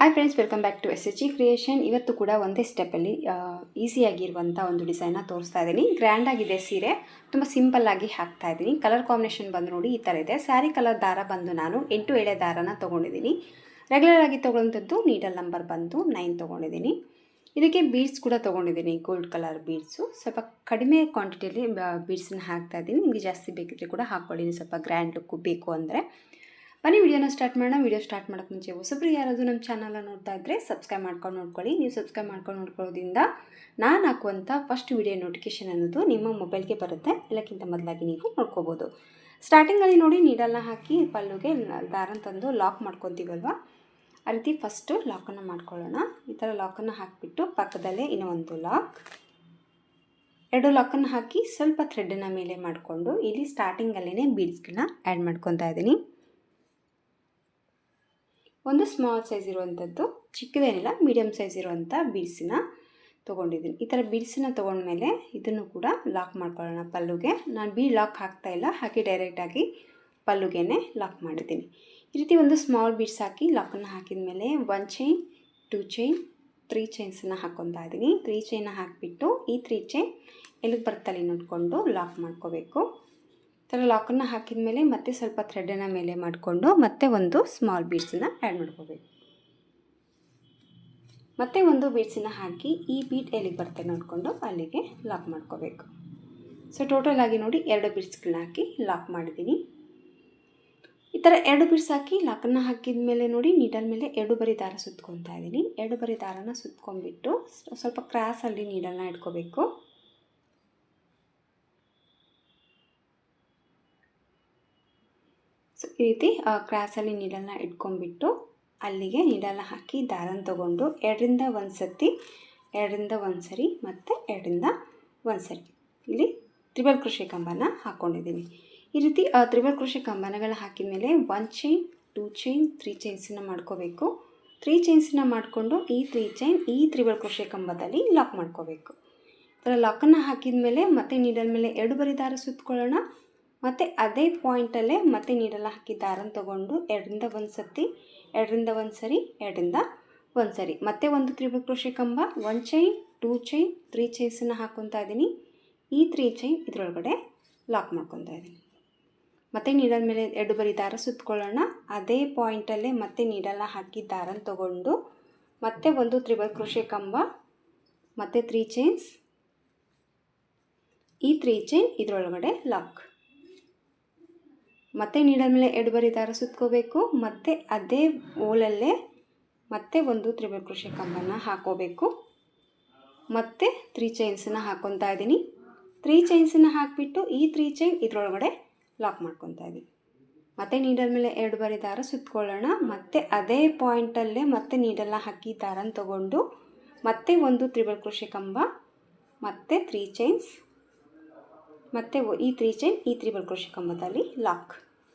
Hi friends, welcome back to SHG creation. ಇವತ್ತು ಕೂಡ ಒಂದೇ ಸ್ಟೆಪ್ಪಲ್ಲಿ ಈಸಿಯಾಗಿರುವಂಥ ಒಂದು ಡಿಸೈನ್ನ ತೋರಿಸ್ತಾ ಇದ್ದೀನಿ. ಗ್ರ್ಯಾಂಡಾಗಿದೆ ಸೀರೆ, ತುಂಬ ಸಿಂಪಲ್ಲಾಗಿ ಹಾಕ್ತಾ ಇದ್ದೀನಿ. ಕಲರ್ ಕಾಂಬಿನೇಷನ್ ಬಂದು ನೋಡಿ ಈ ಥರ ಇದೆ. ಸ್ಯಾರಿ ಕಲರ್ ದಾರ ಬಂದು ನಾನು 8 ಎಳೆ ದಾರನ ತೊಗೊಂಡಿದ್ದೀನಿ. ರೆಗ್ಯುಲರಾಗಿ ತೊಗೊಳ್ಳೋಂಥದ್ದು ನೀಡಲ್ ನಂಬರ್ ಬಂದು 9 ತೊಗೊಂಡಿದ್ದೀನಿ. ಇದಕ್ಕೆ ಬೀಡ್ಸ್ ಕೂಡ ತೊಗೊಂಡಿದ್ದೀನಿ, ಗೋಲ್ಡ್ ಕಲರ್ ಬೀಡ್ಸು. ಸ್ವಲ್ಪ ಕಡಿಮೆ ಕ್ವಾಂಟಿಟಿಯಲ್ಲಿ ಬೀಡ್ಸನ್ನ ಹಾಕ್ತಾ ಇದ್ದೀನಿ. ನಿಮಗೆ ಜಾಸ್ತಿ ಬೇಕಿದ್ರೆ ಕೂಡ ಹಾಕ್ಕೊಳ್ಳಿ, ಸ್ವಲ್ಪ ಗ್ರ್ಯಾಂಡ್ ಲುಕ್ಕು ಬೇಕು ಅಂದರೆ. ಬನ್ನಿ ವಿಡಿಯೋನ ಸ್ಟಾರ್ಟ್ ಮಾಡೋಣ. ವಿಡಿಯೋ ಸ್ಟಾರ್ಟ್ ಮಾಡೋಕ್ಕೆ ಮುಂಚೆ ಹೊಸಬ್ರು ಯಾರಾದರೂ ನಮ್ಮ ಚಾನಲ್ನ ನೋಡ್ತಾ ಇದ್ದರೆ ಸಬ್ಸ್ಕ್ರೈಬ್ ಮಾಡ್ಕೊಂಡು ನೋಡ್ಕೊಳ್ಳಿ. ನೀವು ಸಬ್ಸ್ಕ್ರೈಬ್ ಮಾಡ್ಕೊಂಡು ನೋಡ್ಕೊಳ್ಳೋದ್ರಿಂದ ನಾನು ಹಾಕುವಂಥ ಫಸ್ಟ್ ವಿಡಿಯೋ ನೋಟಿಫಿಕೇಷನ್ ಅನ್ನೋದು ನಿಮ್ಮ ಮೊಬೈಲ್ಗೆ ಬರುತ್ತೆ. ಎಲ್ಲಕ್ಕಿಂತ ಮೊದಲಾಗಿ ನೀವು ನೋಡ್ಕೋಬೋದು. ಸ್ಟಾರ್ಟಿಂಗಲ್ಲಿ ನೋಡಿ ನೀಡಲ್ನ ಹಾಕಿ ಪಲ್ಲುಗೆ ದಾರನ ತಂದು ಲಾಕ್ ಮಾಡ್ಕೊತೀವಲ್ವ, ಆ ರೀತಿ ಫಸ್ಟು ಲಾಕನ್ನು ಮಾಡ್ಕೊಳ್ಳೋಣ. ಈ ಥರ ಲಾಕನ್ನು ಹಾಕಿಬಿಟ್ಟು ಪಕ್ಕದಲ್ಲೇ ಇನ್ನೂ ಒಂದು ಲಾಕ್, 2 ಲಾಕನ್ನು ಹಾಕಿ ಸ್ವಲ್ಪ ಥ್ರೆಡ್ಡನ್ನು ಮೇಲೆ ಮಾಡಿಕೊಂಡು ಇಲ್ಲಿ ಸ್ಟಾರ್ಟಿಂಗಲ್ಲೇ ಬೀಡ್ಸ್ಗಳನ್ನ ಆ್ಯಡ್ ಮಾಡ್ಕೊತಾ ಇದ್ದೀನಿ. ಒಂದು ಸ್ಮಾಲ್ ಸೈಜ್ ಇರುವಂಥದ್ದು, ಚಿಕ್ಕದೇನಿಲ್ಲ, ಮೀಡಿಯಮ್ ಸೈಜ್ ಇರುವಂಥ ಬೀಡ್ಸನ್ನ ತೊಗೊಂಡಿದ್ದೀನಿ. ಈ ಥರ ಬೀಡ್ಸನ್ನ ತೊಗೊಂಡ್ಮೇಲೆ ಇದನ್ನು ಕೂಡ ಲಾಕ್ ಮಾಡ್ಕೊಳ್ಳೋಣ ಪಲ್ಲುಗೆ. ನಾನು ಬೀಡ್ ಲಾಕ್ ಹಾಕ್ತಾಯಿಲ್ಲ, ಹಾಕಿ ಡೈರೆಕ್ಟಾಗಿ ಪಲ್ಲುಗೆ ಲಾಕ್ ಮಾಡಿದ್ದೀನಿ. ಈ ರೀತಿ ಒಂದು ಸ್ಮಾಲ್ ಬೀಡ್ಸ್ ಹಾಕಿ ಲಾಕನ್ನು ಹಾಕಿದ ಮೇಲೆ 1 ಚೈನ್, 2 ಚೈನ್, 3 ಚೈನ್ಸನ್ನು ಹಾಕ್ಕೊತಾ ಇದ್ದೀನಿ. 3 ಚೈನ್ನ ಹಾಕಿಬಿಟ್ಟು ಈ 3 ಚೈನ್ ಎಲ್ಲಿಗೆ ಬರ್ತಲ್ಲಿ ನೋಡಿಕೊಂಡು ಲಾಕ್ ಮಾಡ್ಕೋಬೇಕು. ಈ ಥರ ಲಾಕನ್ನು ಹಾಕಿದ ಮೇಲೆ ಮತ್ತೆ ಸ್ವಲ್ಪ ಥ್ರೆಡನ್ನು ಮೇಲೆ ಮಾಡಿಕೊಂಡು ಮತ್ತೆ ಒಂದು ಸ್ಮಾಲ್ ಬೀಡ್ಸನ್ನು ಆ್ಯಡ್ ಮಾಡ್ಕೋಬೇಕು. ಮತ್ತೆ ಒಂದು ಬೀಡ್ಸನ್ನು ಹಾಕಿ ಈ ಬೀಡ್ ಎಲ್ಲಿಗೆ ಬರ್ತದೆ ನೋಡಿಕೊಂಡು ಅಲ್ಲಿಗೆ ಲಾಕ್ ಮಾಡ್ಕೋಬೇಕು. ಸೊ ಟೋಟಲ್ ಆಗಿ ನೋಡಿ 2 ಬೀಡ್ಸ್ಗಳನ್ನ ಹಾಕಿ ಲಾಕ್ ಮಾಡಿದ್ದೀನಿ. ಈ ಥರ 2 ಬೀಡ್ಸ್ ಹಾಕಿ ಲಾಕನ್ನು ಹಾಕಿದ ಮೇಲೆ ನೋಡಿ ನೀಡಲ್ ಮೇಲೆ 2 ಬರಿ ದಾರ ಸುತ್ಕೊತಾ ಇದ್ದೀನಿ. 2 ಬರಿ ದಾರನ ಸುತ್ಕೊಂಡ್ಬಿಟ್ಟು ಸ್ವಲ್ಪ ಕ್ರಾಸಲ್ಲಿ ನೀಡಲ್ನ ಇಟ್ಕೋಬೇಕು. ಸೊ ಈ ರೀತಿ ಕ್ರಾಸಲ್ಲಿ ನೀಡಲ್ನ ಇಟ್ಕೊಂಡ್ಬಿಟ್ಟು ಅಲ್ಲಿಗೆ ನೀಡಲ್ನ ಹಾಕಿ ದಾರನ ತೊಗೊಂಡು 2ರಿಂದ 1 ಸತಿ, 2ರಿಂದ 1 ಸರಿ ಮತ್ತು 2ರಿಂದ 1 ಸರಿ ಇಲ್ಲಿ ತ್ರಿಬಲ್ ಕ್ರೋಶೆ ಕಂಬನ ಹಾಕ್ಕೊಂಡಿದ್ದೀನಿ. ಈ ರೀತಿ ತ್ರಿಬಲ್ ಕ್ರೋಶೆ ಕಂಬನಗಳ ಹಾಕಿದ ಮೇಲೆ 1 ಚೈನ್, 2 ಚೈನ್, 3 ಚೈನ್ಸನ್ನ ಮಾಡ್ಕೋಬೇಕು. 3 ಚೈನ್ಸನ್ನ ಮಾಡಿಕೊಂಡು ಈ 3 ಚೈನ್ ಈ ತ್ರಿಬಲ್ ಕ್ರೋಶೆ ಕಂಬದಲ್ಲಿ ಲಾಕ್ ಮಾಡ್ಕೋಬೇಕು. ಈ ಥರ ಲಾಕನ್ನು ಹಾಕಿದ ಮೇಲೆ ಮತ್ತೆ ನೀಡಲ್ ಮೇಲೆ 2 ಬರಿ ದಾರ ಸುತ್ಕೊಳ್ಳೋಣ. ಮತ್ತು ಅದೇ ಪಾಯಿಂಟಲ್ಲೇ ಮತ್ತೆ ನೀಡಲ್ಲ ಹಾಕಿ ದಾರನ ತೊಗೊಂಡು 2ರಿಂದ 1 ಸತಿ, 2ರಿಂದ 1 ಸರಿ, 2ರಿಂದ 1 ಸರಿ ಮತ್ತೆ ಒಂದು ತ್ರಿಬಲ್ ಕ್ರೋಶೆ ಕಂಬ, 1 ಚೈನ್, 2 ಚೈನ್, 3 ಚೈನ್ಸನ್ನು ಹಾಕ್ಕೊತಾ ಇದ್ದೀನಿ. ಈ 3 ಚೈನ್ ಇದರೊಳಗಡೆ ಲಾಕ್ ಮಾಡ್ಕೊತಾ ಇದ್ದೀನಿ. ಮತ್ತೆ ನೀಡಲ್ ಮೇಲೆ 2 ಬರಿ ದಾರ ಸುತ್ಕೊಳ್ಳೋಣ. ಅದೇ ಪಾಯಿಂಟಲ್ಲೇ ಮತ್ತೆ ನೀಡಲ್ಲ ಹಾಕಿ ದಾರನ ತೊಗೊಂಡು ಮತ್ತೆ ಒಂದು ತ್ರಿಬಲ್ ಕ್ರೋಶೆ ಕಂಬ, ಮತ್ತು 3 ಚೈನ್ಸ್, ಈ 3 ಚೈನ್ ಇದರೊಳಗಡೆ ಲಾಕ್. ಮತ್ತೆ ನೀಡಲ್ ಮೇಲೆ 2 ಬರಿ ದಾರ ಸುತ್ಕೋಬೇಕು. ಮತ್ತು ಅದೇ ಓಲಲ್ಲೇ ಮತ್ತೆ ಒಂದು ತ್ರಿಬಲ್ ಕ್ರೋಶೆ ಕಂಬನ ಹಾಕೋಬೇಕು. ಮತ್ತು 3 ಚೈನ್ಸನ್ನು ಹಾಕ್ಕೊತಾ ಇದ್ದೀನಿ. 3 ಚೈನ್ಸನ್ನು ಹಾಕಿಬಿಟ್ಟು ಈ 3 ಚೈನ್ ಇದರೊಳಗಡೆ ಲಾಕ್ ಮಾಡ್ಕೊತಾ ಇದ್ದೀನಿ. ಮತ್ತು ನೀಡಲ್ ಮೇಲೆ 2 ಬರಿ ದಾರ ಸುತ್ಕೊಳ್ಳೋಣ. ಮತ್ತು ಅದೇ ಪಾಯಿಂಟಲ್ಲೇ ಮತ್ತೆ ನೀಡಲ್ನ ಹಾಕಿ ದಾರನ ತೊಗೊಂಡು ಮತ್ತೆ ಒಂದು ತ್ರಿಬಲ್ ಕ್ರೋಶೆ ಕಂಬ, ಮತ್ತು 3 ಚೈನ್ಸ್, ಮತ್ತು ಈ 3 ಚೈನ್ ಈ ತ್ರಿಬಲ್ ಕ್ರೋಶೆ ಕಂಬದಲ್ಲಿ ಲಾಕ್.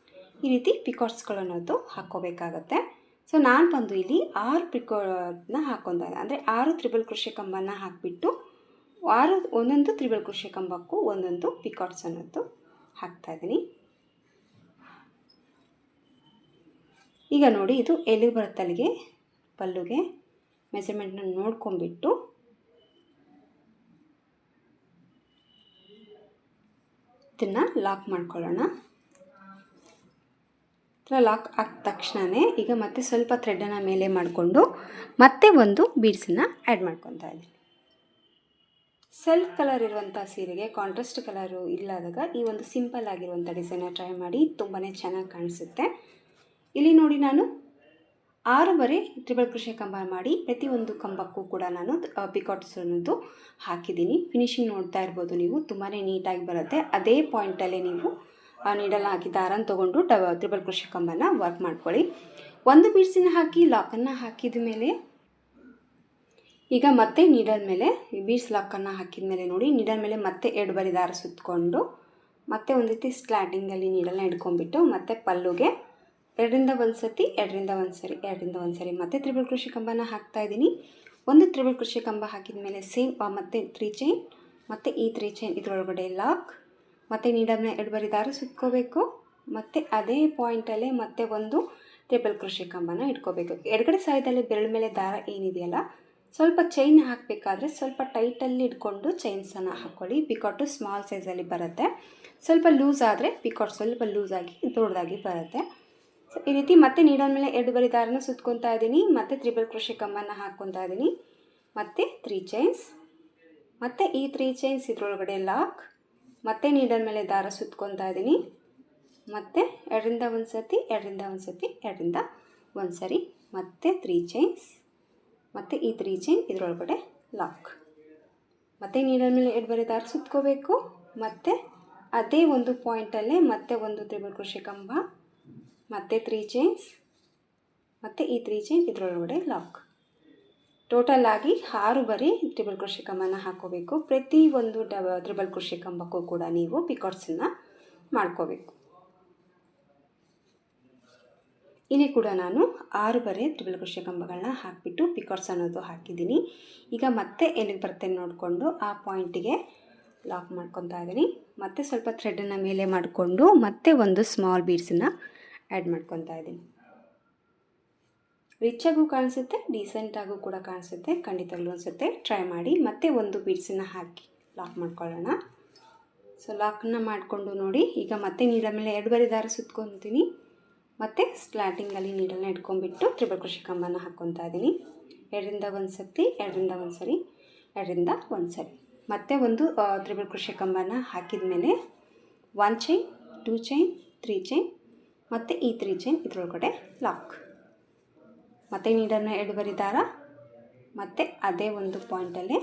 ಈ ರೀತಿ ಪಿಕಾಟ್ಸ್ಗಳನ್ನೋದು ಹಾಕ್ಕೋಬೇಕಾಗತ್ತೆ. ಸೊ ನಾನು ಬಂದು ಇಲ್ಲಿ 6 ಪಿಕೋಟ್ನ ಹಾಕ್ಕೊತಾ ಇದ್ದೆ, ಅಂದರೆ 6 ತ್ರಿಬಲ್ ಕ್ರೋಶೆ ಕಂಬನ ಹಾಕಿಬಿಟ್ಟು 6 ಒಂದೊಂದು ತ್ರಿಬಲ್ ಕ್ರೋಶೆ ಕಂಬಕ್ಕೂ ಒಂದೊಂದು ಪಿಕಾಟ್ಸ್ ಅನ್ನೋದು ಹಾಕ್ತಾಯಿದ್ದೀನಿ. ಈಗ ನೋಡಿ ಇದು ಎಲ್ಲಿಗೆ ಬರುತ್ತೆ ಅಲ್ಲಿಗೆ ಪಲ್ಲುಗೆ ಮೆಜರ್ಮೆಂಟ್ನ ನೋಡ್ಕೊಂಬಿಟ್ಟು ಇದನ್ನು ಲಾಕ್ ಮಾಡ್ಕೊಳ್ಳೋಣ. ಲಾಕ್ ಆದ ತಕ್ಷಣವೇ ಈಗ ಮತ್ತೆ ಸ್ವಲ್ಪ ಥ್ರೆಡನ್ನು ಮೇಲೆ ಮಾಡಿಕೊಂಡು ಮತ್ತೆ ಒಂದು ಬೀಡ್ಸನ್ನು ಆ್ಯಡ್ ಮಾಡ್ಕೊತಾ ಇದ್ದೀನಿ. ಸೆಲ್ಫ್ ಕಲರ್ ಇರುವಂಥ ಸೀರೆಗೆ ಕಾಂಟ್ರಾಸ್ಟ್ ಕಲರು ಇಲ್ಲದಾಗ ಈ ಒಂದು ಸಿಂಪಲ್ ಆಗಿರುವಂಥ ಡಿಸೈನ್ನ ಟ್ರೈ ಮಾಡಿ, ತುಂಬಾ ಚೆನ್ನಾಗಿ ಕಾಣಿಸುತ್ತೆ. ಇಲ್ಲಿ ನೋಡಿ ನಾನು 6 ಬರಿ ತ್ರಿಬಲ್ ಕ್ರೋಶೆ ಕಂಬ ಮಾಡಿ ಪ್ರತಿಯೊಂದು ಕಂಬಕ್ಕೂ ಕೂಡ ನಾನು ಪಿಕಾಟ್ಸ್ ಅನ್ನೋದು ಹಾಕಿದ್ದೀನಿ. ಫಿನಿಶಿಂಗ್ ನೋಡ್ತಾ ಇರ್ಬೋದು ನೀವು, ತುಂಬಾ ನೀಟಾಗಿ ಬರುತ್ತೆ. ಅದೇ ಪಾಯಿಂಟಲ್ಲೇ ನೀವು ನೀಡಲ್ನ ಹಾಕಿ ದಾರನ ತೊಗೊಂಡು ತ್ರಿಬಲ್ ಕ್ರೋಶೆ ಕಂಬನ ವರ್ಕ್ ಮಾಡ್ಕೊಳ್ಳಿ. ಒಂದು ಬೀಡ್ಸನ್ನ ಹಾಕಿ ಲಾಕನ್ನು ಹಾಕಿದ ಮೇಲೆ ಈಗ ಮತ್ತೆ ನೀಡಲ್ ಮೇಲೆ ಬೀಡ್ಸ್ ಲಾಕನ್ನು ಹಾಕಿದ ಮೇಲೆ ನೋಡಿ ನೀಡಲ್ ಮೇಲೆ ಮತ್ತೆ 2 ಬರಿ ದಾರ ಸುತ್ತಕೊಂಡು ಮತ್ತೆ ಒಂದು ರೀತಿ ಸ್ಲಾಟಿಂಗಲ್ಲಿ ನೀಡಲ್ನ ಇಟ್ಕೊಂಡ್ಬಿಟ್ಟು ಮತ್ತೆ ಪಲ್ಲುಗೆ 2ರಿಂದ 1 ಸತಿ, 2ರಿಂದ 1 ಸರಿ, 2ರಿಂದ 1 ಸರಿ ಮತ್ತೆ ತ್ರಿಬಲ್ ಕ್ರೋಶೆ ಕಂಬನ ಹಾಕ್ತಾ ಇದ್ದೀನಿ. ಒಂದು ತ್ರಿಬಲ್ ಕ್ರೋಶೆ ಕಂಬ ಹಾಕಿದ ಮೇಲೆ ಸೇಮ್ ಮತ್ತೆ 3 ಚೈನ್, ಮತ್ತು ಈ 3 ಚೈನ್ ಇದರೊಳಗಡೆ ಲಾಕ್, ಮತ್ತು ನೀಡಲ್ ಮೇಲೆ 2 ಬರಿ ದಾರ ಸುತ್ಕೋಬೇಕು. ಮತ್ತು ಅದೇ ಪಾಯಿಂಟಲ್ಲೇ ಮತ್ತೆ ಒಂದು ಟ್ರಿಪಲ್ ಕ್ರೋಶೆ ಕಂಬನ ಇಟ್ಕೋಬೇಕು. ಎಡಗಡೆ ಸೈಡಲ್ಲಿ ಬೆರಳು ಮೇಲೆ ದಾರ ಏನಿದೆಯಲ್ಲ, ಸ್ವಲ್ಪ ಚೈನ್ ಹಾಕಬೇಕಾದ್ರೆ ಸ್ವಲ್ಪ ಟೈಟಲ್ಲಿ ಇಟ್ಕೊಂಡು ಚೈನ್ಸನ್ನು ಹಾಕ್ಕೊಳ್ಳಿ. ಪಿಕಾಟು ಸ್ಮಾಲ್ ಸೈಜಲ್ಲಿ ಬರುತ್ತೆ. ಸ್ವಲ್ಪ ಲೂಸ್ ಆದರೆ ಪಿಕಾಟ್ ಸ್ವಲ್ಪ ಲೂಸಾಗಿ ದೊಡ್ಡದಾಗಿ ಬರುತ್ತೆ. ಸೊ ಈ ರೀತಿ ಮತ್ತೆ ನೀಡಲ್ ಮೇಲೆ 2 ಬರಿ ದಾರನ ಸುತ್ಕೊತಾ ಇದ್ದೀನಿ. ಮತ್ತೆ ಟ್ರಿಪಲ್ ಕ್ರೋಶೆ ಕಂಬನ ಹಾಕ್ಕೊತಾ ಇದ್ದೀನಿ. ಮತ್ತೆ 3 ಚೈನ್ಸ್, ಮತ್ತು ಈ 3 ಚೈನ್ಸ್ ಇದರೊಳಗಡೆ ಲಾಕ್, ಮತ್ತೆ ನೀಡಲ್ ಮೇಲೆ ದಾರ ಸುತ್ಕೊತಾ ಇದ್ದೀನಿ. ಮತ್ತು 2ರಿಂದ 1 ಸತಿ, 2ರಿಂದ 1 ಸತಿ, 2ರಿಂದ 1 ಸರಿ, ಮತ್ತೆ 3 ಚೈನ್ಸ್, ಮತ್ತು ಈ 3 ಚೈನ್ ಇದರೊಳಗಡೆ ಲಾಕ್. ಮತ್ತು ನೀಡಲ್ ಮೇಲೆ 2 ಬರಿ ದಾರ ಸುತ್ಕೋಬೇಕು. ಮತ್ತು ಅದೇ ಒಂದು ಪಾಯಿಂಟಲ್ಲೇ ಮತ್ತೆ ಒಂದು ಟ್ರಿಪಲ್ ಕ್ರೋಶೆ ಕಂಬ, ಮತ್ತು 3 ಚೈನ್ಸ್, ಮತ್ತು ಈ 3 ಚೈನ್ ಇದರೊಳಗಡೆ ಲಾಕ್. ಟೋಟಲ್ ಆಗಿ 6 ಬರಿ ಟ್ರಿಪಲ್ ಕ್ರೋಶೆ ಕಂಬನ ಹಾಕ್ಕೋಬೇಕು. ಪ್ರತಿ ಒಂದು ಟ್ರಿಪಲ್ ಕ್ರೋಶೆ ಕಂಬಕ್ಕೂ ಕೂಡ ನೀವು ಪಿಕಾಟ್ಸನ್ನು ಮಾಡ್ಕೋಬೇಕು. ಇಲ್ಲಿ ಕೂಡ ನಾನು 6 ಬರೆ ಟ್ರಿಪಲ್ ಕ್ರೋಶೆ ಕಂಬಗಳನ್ನ ಹಾಕಿಬಿಟ್ಟು ಪಿಕಾಟ್ಸ್ ಅನ್ನೋದು ಹಾಕಿದ್ದೀನಿ. ಈಗ ಮತ್ತೆ ಎಲ್ಲಿಗೆ ಬರುತ್ತೆ ನೋಡಿಕೊಂಡು ಆ ಪಾಯಿಂಟಿಗೆ ಲಾಕ್ ಮಾಡ್ಕೊತಾ ಇದ್ದೀನಿ. ಮತ್ತೆ ಸ್ವಲ್ಪ ಥ್ರೆಡನ್ನು ಮೇಲೆ ಮಾಡಿಕೊಂಡು ಮತ್ತೆ ಒಂದು ಸ್ಮಾಲ್ ಬೀಡ್ಸನ್ನು ಆ್ಯಡ್ ಮಾಡ್ಕೊತಾ ಇದ್ದೀನಿ. ರಿಚಾಗೂ ಕಾಣಿಸುತ್ತೆ, ಡೀಸೆಂಟಾಗೂ ಕೂಡ ಕಾಣಿಸುತ್ತೆ. ಖಂಡಿತವಾಗ್ಲೂ ಅನಿಸುತ್ತೆ, ಟ್ರೈ ಮಾಡಿ. ಮತ್ತೆ ಒಂದು ಬೀಡ್ಸನ್ನು ಹಾಕಿ ಲಾಕ್ ಮಾಡ್ಕೊಳ್ಳೋಣ. ಸೊ ಲಾಕನ್ನು ಮಾಡಿಕೊಂಡು ನೋಡಿ. ಈಗ ಮತ್ತೆ ನೀಡಲ್ ಮೇಲೆ 2 ಬರಿ ದಾರ ಸುತ್ಕೊತೀನಿ. ಮತ್ತು ಸ್ಲಾಟಿಂಗಲ್ಲಿ ನೀಡಲ್ನ ಇಟ್ಕೊಂಡ್ಬಿಟ್ಟು ಟ್ರಿಪಲ್ ಕ್ರೋಶೆ ಕಂಬನ ಹಾಕ್ಕೊತಾ ಇದ್ದೀನಿ. 2ರಿಂದ 1 ಸತಿ, 2ರಿಂದ 1 ಸರಿ, 2ರಿಂದ 1 ಸರಿ. ಮತ್ತೆ ಒಂದು ಟ್ರಿಪಲ್ ಕ್ರೋಶೆ ಕಂಬನ ಹಾಕಿದ ಮೇಲೆ 1 ಚೈನ್, 2 ಚೈನ್, 3 ಚೈನ್, ಮತ್ತು ಈ 3 ಚೈನ್ ಇದರೊಳಗಡೆ ಲಾಕ್. ಮತ್ತು ನೀಡಲ್ನ 2 ಬರಿ ದಾರ, ಮತ್ತು ಅದೇ ಒಂದು ಪಾಯಿಂಟಲ್ಲೇ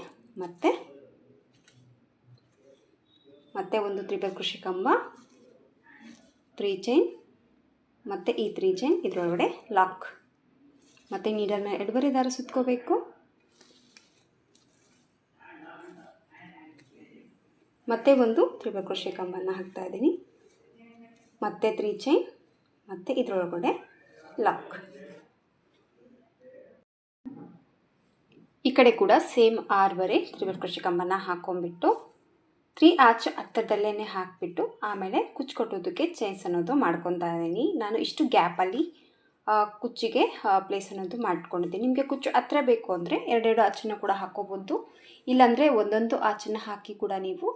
ಮತ್ತೆ ಒಂದು ಟ್ರಿಪಲ್ ಕ್ರೋಶೆ ಕಂಬ, 3 ಚೈನ್, ಮತ್ತು ಈ 3 ಚೈನ್ ಇದರೊಳಗಡೆ ಲಾಕ್. ಮತ್ತು ನೀಡಲ್ನ 2 ಬರಿ ದಾರ ಸುತ್ಕೋಬೇಕು. ಮತ್ತೆ ಒಂದು ಟ್ರಿಪಲ್ ಕ್ರೋಶೆ ಕಂಬನ ಹಾಕ್ತಾ ಇದ್ದೀನಿ. ಮತ್ತೆ 3 ಚೈನ್, ಮತ್ತು ಇದರೊಳಗಡೆ ಲಾಕ್. ಈ ಕಡೆ ಕೂಡ ಸೇಮ್ 6 ಬರೆ ಟ್ರಿಪಲ್ ಕ್ರೋಶೆ ಕಂಬನ ಹಾಕ್ಕೊಂಡ್ಬಿಟ್ಟು 3 ಆರ್ಚ್ ಹತ್ತಿರದಲ್ಲೇ ಹಾಕಿಬಿಟ್ಟು ಆಮೇಲೆ ಕುಚ್ಚು ಕೊಟ್ಟೋದಕ್ಕೆ ಚೈನ್ಸ್ ಅನ್ನೋದು ಮಾಡ್ಕೊತಾ ಇದ್ದೀನಿ. ನಾನು ಇಷ್ಟು ಗ್ಯಾಪಲ್ಲಿ ಕುಚ್ಚಿಗೆ ಪ್ಲೇಸ್ ಅನ್ನೋದು ಮಾಡ್ಕೊಂಡಿದ್ದೀನಿ. ನಿಮಗೆ ಕುಚ್ಚು ಹತ್ತಿರ ಬೇಕು ಅಂದರೆ 2 ಆರ್ಚನ್ನು ಕೂಡ ಹಾಕ್ಕೋಬೋದು. ಇಲ್ಲಾಂದರೆ ಒಂದೊಂದು ಆರ್ಚನ್ನು ಹಾಕಿ ಕೂಡ ನೀವು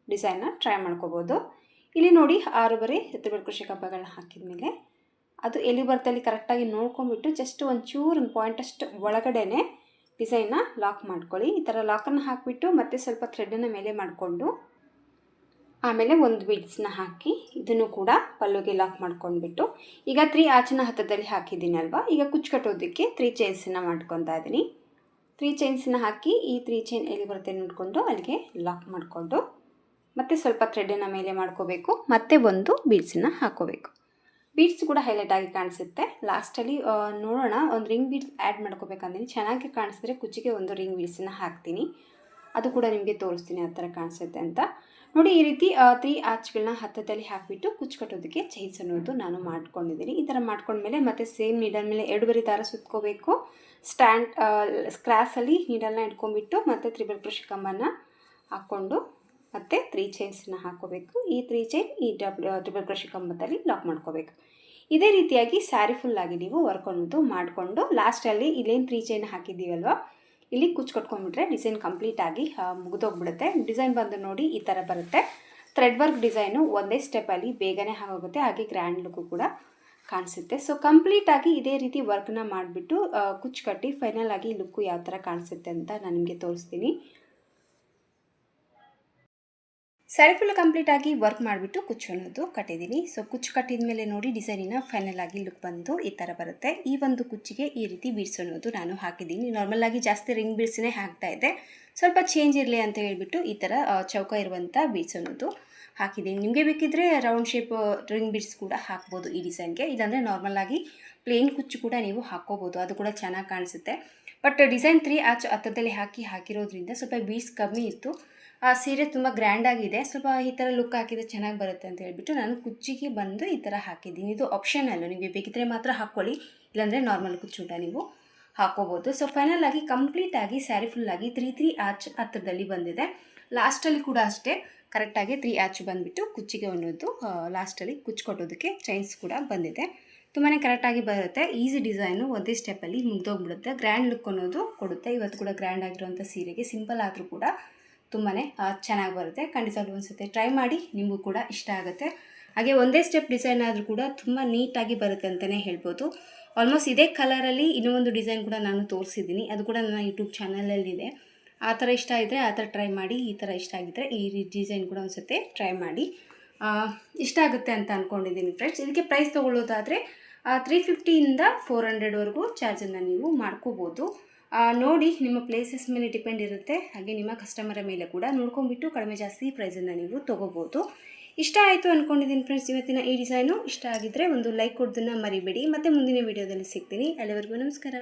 ಡಿಸೈನ್ನ ಟ್ರೈ ಮಾಡ್ಕೋಬೋದು. ಇಲ್ಲಿ ನೋಡಿ 6 ಬರೆ ಟ್ರಿಪಲ್ ಕ್ರೋಶೆ ಕಂಬಗಳನ್ನ ಹಾಕಿದ ಮೇಲೆ ಅದು ಎಲ್ಲಿ ಬರ್ತಲ್ಲಿ ಕರೆಕ್ಟಾಗಿ ನೋಡ್ಕೊಂಡ್ಬಿಟ್ಟು ಜಸ್ಟ್ ಒಂಚೂರು ಪಾಯಿಂಟಷ್ಟು ಒಳಗಡೆನೆ ಡಿಸೈನ್ನ ಲಾಕ್ ಮಾಡ್ಕೊಳ್ಳಿ. ಈ ಥರ ಲಾಕನ್ನು ಹಾಕಿಬಿಟ್ಟು ಮತ್ತೆ ಸ್ವಲ್ಪ ಥ್ರೆಡನ್ನು ಮೇಲೆ ಮಾಡಿಕೊಂಡು ಆಮೇಲೆ ಒಂದು ಬೀಡ್ಸ್ನ ಹಾಕಿ ಇದನ್ನು ಕೂಡ ಪಲ್ಲುಗೆ ಲಾಕ್ ಮಾಡ್ಕೊಂಡ್ಬಿಟ್ಟು ಈಗ 3 ಆರ್ಚನ್ನ ಹತ್ತದಲ್ಲಿ ಹಾಕಿದ್ದೀನಿ ಅಲ್ವಾ. ಈಗ ಕುಚ್ಚು ಕಟ್ಟೋದಕ್ಕೆ 3 ಚೈನ್ಸನ್ನು ಮಾಡ್ಕೊತಾ ಇದ್ದೀನಿ. 3 ಚೈನ್ಸನ್ನ ಹಾಕಿ ಈ 3 ಚೈನ್ ಎಲ್ಲಿ ಬರುತ್ತೆ ನೋಡಿಕೊಂಡು ಅಲ್ಲಿಗೆ ಲಾಕ್ ಮಾಡಿಕೊಂಡು ಮತ್ತು ಸ್ವಲ್ಪ ಥ್ರೆಡನ್ನು ಮೇಲೆ ಮಾಡ್ಕೋಬೇಕು. ಮತ್ತೆ ಒಂದು ಬೀಡ್ಸನ್ನು ಹಾಕ್ಕೋಬೇಕು. ಬೀಡ್ಸ್ ಕೂಡ ಹೈಲೈಟ್ ಆಗಿ ಕಾಣಿಸುತ್ತೆ. ಲಾಸ್ಟಲ್ಲಿ ನೋಡೋಣ, ಒಂದು ರಿಂಗ್ ಬೀಡ್ಸ್ ಆ್ಯಡ್ ಮಾಡ್ಕೋಬೇಕಂದ್ರೆ ಚೆನ್ನಾಗಿ ಕಾಣಿಸಿದ್ರೆ ಕುಚ್ಚಿಗೆ ಒಂದು ರಿಂಗ್ ಬೀಡ್ಸನ್ನು ಹಾಕ್ತೀನಿ. ಅದು ಕೂಡ ನಿಮಗೆ ತೋರಿಸ್ತೀನಿ ಆ ಥರ ಕಾಣಿಸುತ್ತೆ ಅಂತ. ನೋಡಿ ಈ ರೀತಿ 3 ಆರ್ಚ್ಗಳನ್ನ ಹತ್ತದಲ್ಲಿ ಹಾಕಿಬಿಟ್ಟು ಕುಚ್ಚು ಕಟ್ಟೋದಕ್ಕೆ ಚೈನ್ಸ್ ಅನ್ನೋದು ನಾನು ಮಾಡ್ಕೊಂಡಿದ್ದೀನಿ. ಈ ಥರ ಮಾಡ್ಕೊಂಡ್ಮೇಲೆ ಮತ್ತೆ ಸೇಮ್ ನೀಡಲ್ ಮೇಲೆ 2 ಬರಿ ದಾರ ಸುತ್ಕೋಬೇಕು. ಸ್ಕ್ರಾಸಲ್ಲಿ ನೀಡಲ್ನ ಇಟ್ಕೊಂಡ್ಬಿಟ್ಟು ಮತ್ತು ಟ್ರಿಪಲ್ ಕ್ರೋಶೆ ಕಂಬನ ಹಾಕ್ಕೊಂಡು ಮತ್ತು 3 ಚೈನ್ಸನ್ನ ಹಾಕ್ಕೋಬೇಕು. ಈ 3 ಚೈನ್ ಈ ಟ್ರಿಪಲ್ ಕ್ರೋಶೆ ಕಂಬದಲ್ಲಿ ಲಾಕ್ ಮಾಡ್ಕೋಬೇಕು. ಇದೇ ರೀತಿಯಾಗಿ ಸ್ಯಾರಿ ಫುಲ್ಲಾಗಿ ನೀವು ವರ್ಕ್ ಅನ್ನೋದು ಮಾಡಿಕೊಂಡು ಲಾಸ್ಟಲ್ಲಿ ಇಲ್ಲೇನು 3 ಚೈನ್ ಹಾಕಿದ್ದೀವಲ್ವ ಇಲ್ಲಿ ಕುಚ್ಚು ಕಟ್ಕೊಂಡ್ಬಿಟ್ರೆ ಡಿಸೈನ್ ಕಂಪ್ಲೀಟಾಗಿ ಮುಗಿದೋಗ್ಬಿಡುತ್ತೆ. ಡಿಸೈನ್ ಬಂದು ನೋಡಿ ಈ ಥರ ಬರುತ್ತೆ. ಥ್ರೆಡ್ ವರ್ಕ್ ಡಿಸೈನು ಒಂದೇ ಸ್ಟೆಪ್ಪಲ್ಲಿ ಬೇಗನೆ ಆಗೋಗುತ್ತೆ, ಹಾಗೆ ಗ್ರ್ಯಾಂಡ್ ಲುಕ್ಕು ಕೂಡ ಕಾಣಿಸುತ್ತೆ. ಸೊ ಕಂಪ್ಲೀಟಾಗಿ ಇದೇ ರೀತಿ ವರ್ಕ್ನ ಮಾಡಿಬಿಟ್ಟು ಕುಚ್ಚು ಕಟ್ಟಿ ಫೈನಲ್ ಆಗಿ ಲುಕ್ಕು ಯಾವ ಥರ ಕಾಣಿಸುತ್ತೆ ಅಂತ ನಾನು ನಿಮಗೆ ತೋರಿಸ್ತೀನಿ. ಸ್ಯಾರಿ ಫುಲ್ ಕಂಪ್ಲೀಟಾಗಿ ವರ್ಕ್ ಮಾಡಿಬಿಟ್ಟು ಕುಚ್ಚು ಅನ್ನೋದು ಕಟ್ಟಿದ್ದೀನಿ. ಸೊ ಕುಚ್ಚು ಕಟ್ಟಿದ ಮೇಲೆ ನೋಡಿ ಡಿಸೈನಿನ ಫೈನಲ್ ಆಗಿ ಲುಕ್ ಬಂದು ಈ ಥರ ಬರುತ್ತೆ. ಈ ಒಂದು ಕುಚ್ಚಿಗೆ ಈ ರೀತಿ ಬೀಡ್ಸ್ ಅನ್ನೋದು ನಾನು ಹಾಕಿದ್ದೀನಿ. ನಾರ್ಮಲಾಗಿ ಜಾಸ್ತಿ ರಿಂಗ್ ಬೀಡ್ಸನ್ನೇ ಹಾಕ್ತಾ ಇದ್ದೆ, ಸ್ವಲ್ಪ ಚೇಂಜ್ ಇರಲಿ ಅಂತ ಹೇಳಿಬಿಟ್ಟು ಈ ಥರ ಚೌಕ ಇರುವಂಥ ಬೀಡ್ಸ್ ಅನ್ನೋದು ಹಾಕಿದ್ದೀನಿ. ನಿಮಗೆ ಬೇಕಿದ್ದರೆ ರೌಂಡ್ ಶೇಪ್ ರಿಂಗ್ ಬೀಡ್ಸ್ ಕೂಡ ಹಾಕ್ಬೋದು ಈ ಡಿಸೈನ್ಗೆ. ಇಲ್ಲಾಂದರೆ ನಾರ್ಮಲಾಗಿ ಪ್ಲೇನ್ ಕುಚ್ಚು ಕೂಡ ನೀವು ಹಾಕ್ಕೋಬೋದು, ಅದು ಕೂಡ ಚೆನ್ನಾಗಿ ಕಾಣಿಸುತ್ತೆ. ಬಟ್ ಡಿಸೈನ್ 3 ಆರ್ಚ್ ಹತ್ತದಲ್ಲಿ ಹಾಕಿರೋದ್ರಿಂದ ಸ್ವಲ್ಪ ಬೀಡ್ಸ್ ಕಮ್ಮಿ ಇತ್ತು. ಆ ಸೀರೆ ತುಂಬ ಗ್ರ್ಯಾಂಡಾಗಿದೆ, ಸ್ವಲ್ಪ ಈ ಥರ ಲುಕ್ ಹಾಕಿದರೆ ಚೆನ್ನಾಗಿ ಬರುತ್ತೆ ಅಂತ ಹೇಳ್ಬಿಟ್ಟು ನಾನು ಕುಚ್ಚಿಗೆ ಬಂದು ಈ ಥರ ಹಾಕಿದ್ದೀನಿ. ಇದು ಆಪ್ಷನಲ್ಲು, ನಿಮಗೆ ಬೇಕಿದ್ದರೆ ಮಾತ್ರ ಹಾಕ್ಕೊಳ್ಳಿ, ಇಲ್ಲಾಂದರೆ ನಾರ್ಮಲ್ ಕುಚ್ಚು ಕೂಡ ನೀವು ಹಾಕ್ಕೋಬೋದು. ಸೊ ಫೈನಲ್ ಆಗಿ ಕಂಪ್ಲೀಟಾಗಿ ಸ್ಯಾರಿ ಫುಲ್ಲಾಗಿ 3 ಆರ್ಚ್ ಹತ್ತಿರದಲ್ಲಿ ಬಂದಿದೆ. ಲಾಸ್ಟಲ್ಲಿ ಕೂಡ ಅಷ್ಟೇ ಕರೆಕ್ಟಾಗಿ 3 ಆರ್ಚ್ ಬಂದುಬಿಟ್ಟು ಕುಚ್ಚಿಗೆ ಅನ್ನೋದು ಲಾಸ್ಟಲ್ಲಿ ಕುಚ್ಚು ಕೊಟ್ಟೋದಕ್ಕೆ ಚೈನ್ಸ್ ಕೂಡ ಬಂದಿದೆ. ತುಂಬಾ ಕರೆಕ್ಟಾಗಿ ಬರುತ್ತೆ. ಈಸಿ ಡಿಸೈನು, ಒಂದೇ ಸ್ಟೆಪ್ಪಲ್ಲಿ ಮುಗ್ದೋಗ್ಬಿಡುತ್ತೆ. ಗ್ರ್ಯಾಂಡ್ ಲುಕ್ ಅನ್ನೋದು ಕೊಡುತ್ತೆ. ಇವತ್ತು ಕೂಡ ಗ್ರ್ಯಾಂಡ್ ಆಗಿರುವಂಥ ಸೀರೆಗೆ ಸಿಂಪಲ್ ಆದರೂ ಕೂಡ ತುಂಬಾ ಚೆನ್ನಾಗಿ ಬರುತ್ತೆ. ಖಂಡಿತವಾಗ್ಲೂ ಒಂದ್ಸತಿ ಟ್ರೈ ಮಾಡಿ, ನಿಮಗೂ ಕೂಡ ಇಷ್ಟ ಆಗುತ್ತೆ. ಹಾಗೆ ಒಂದೇ ಸ್ಟೆಪ್ ಡಿಸೈನ್ ಆದರೂ ಕೂಡ ತುಂಬ ನೀಟಾಗಿ ಬರುತ್ತೆ ಅಂತಲೇ ಹೇಳ್ಬೋದು. ಆಲ್ಮೋಸ್ಟ್ ಇದೇ ಕಲರಲ್ಲಿ ಇನ್ನೂ ಒಂದು ಡಿಸೈನ್ ಕೂಡ ನಾನು ತೋರಿಸಿದ್ದೀನಿ, ಅದು ಕೂಡ ನನ್ನ ಯೂಟ್ಯೂಬ್ ಚಾನಲಲ್ಲಿದೆ. ಆ ಥರ ಇಷ್ಟ ಇದ್ದರೆ ಆ ಥರ ಟ್ರೈ ಮಾಡಿ, ಈ ಥರ ಇಷ್ಟ ಆಗಿದ್ದರೆ ಈ ಡಿಸೈನ್ ಕೂಡ ಒಂದು ಸತಿ ಟ್ರೈ ಮಾಡಿ. ಇಷ್ಟ ಆಗುತ್ತೆ ಅಂತ ಅಂದ್ಕೊಂಡಿದ್ದೀನಿ ಫ್ರೆಂಡ್ಸ್. ಇದಕ್ಕೆ ಪ್ರೈಸ್ ತೊಗೊಳ್ಳೋದಾದರೆ 350ಇಂದ 400ವರೆಗೂ ಚಾರ್ಜನ್ನು ನೀವು ಮಾಡ್ಕೋಬೋದು. ನೋಡಿ, ನಿಮ್ಮ ಪ್ಲೇಸಸ್ ಮೇಲೆ ಡಿಪೆಂಡ್ ಇರುತ್ತೆ. ಹಾಗೆ ನಿಮ್ಮ ಕಸ್ಟಮರ ಮೇಲೆ ಕೂಡ ನೋಡ್ಕೊಂಡ್ಬಿಟ್ಟು ಕಡಿಮೆ ಜಾಸ್ತಿ ಪ್ರೈಸನ್ನು ನೀವು ತೊಗೋಬೋದು. ಇಷ್ಟ ಆಯಿತು ಅಂದ್ಕೊಂಡಿದ್ದೀನಿ ಫ್ರೆಂಡ್ಸ್ ಇವತ್ತಿನ ಈ ಡಿಸೈನು. ಇಷ್ಟ ಆಗಿದ್ದರೆ ಒಂದು ಲೈಕ್ ಕೊಡೋದನ್ನು ಮರಿಬೇಡಿ. ಮತ್ತು ಮುಂದಿನ ವೀಡಿಯೋದಲ್ಲಿ ಸಿಗ್ತೀನಿ. ಅಲ್ಲಿವರೆಗೂ ನಮಸ್ಕಾರ.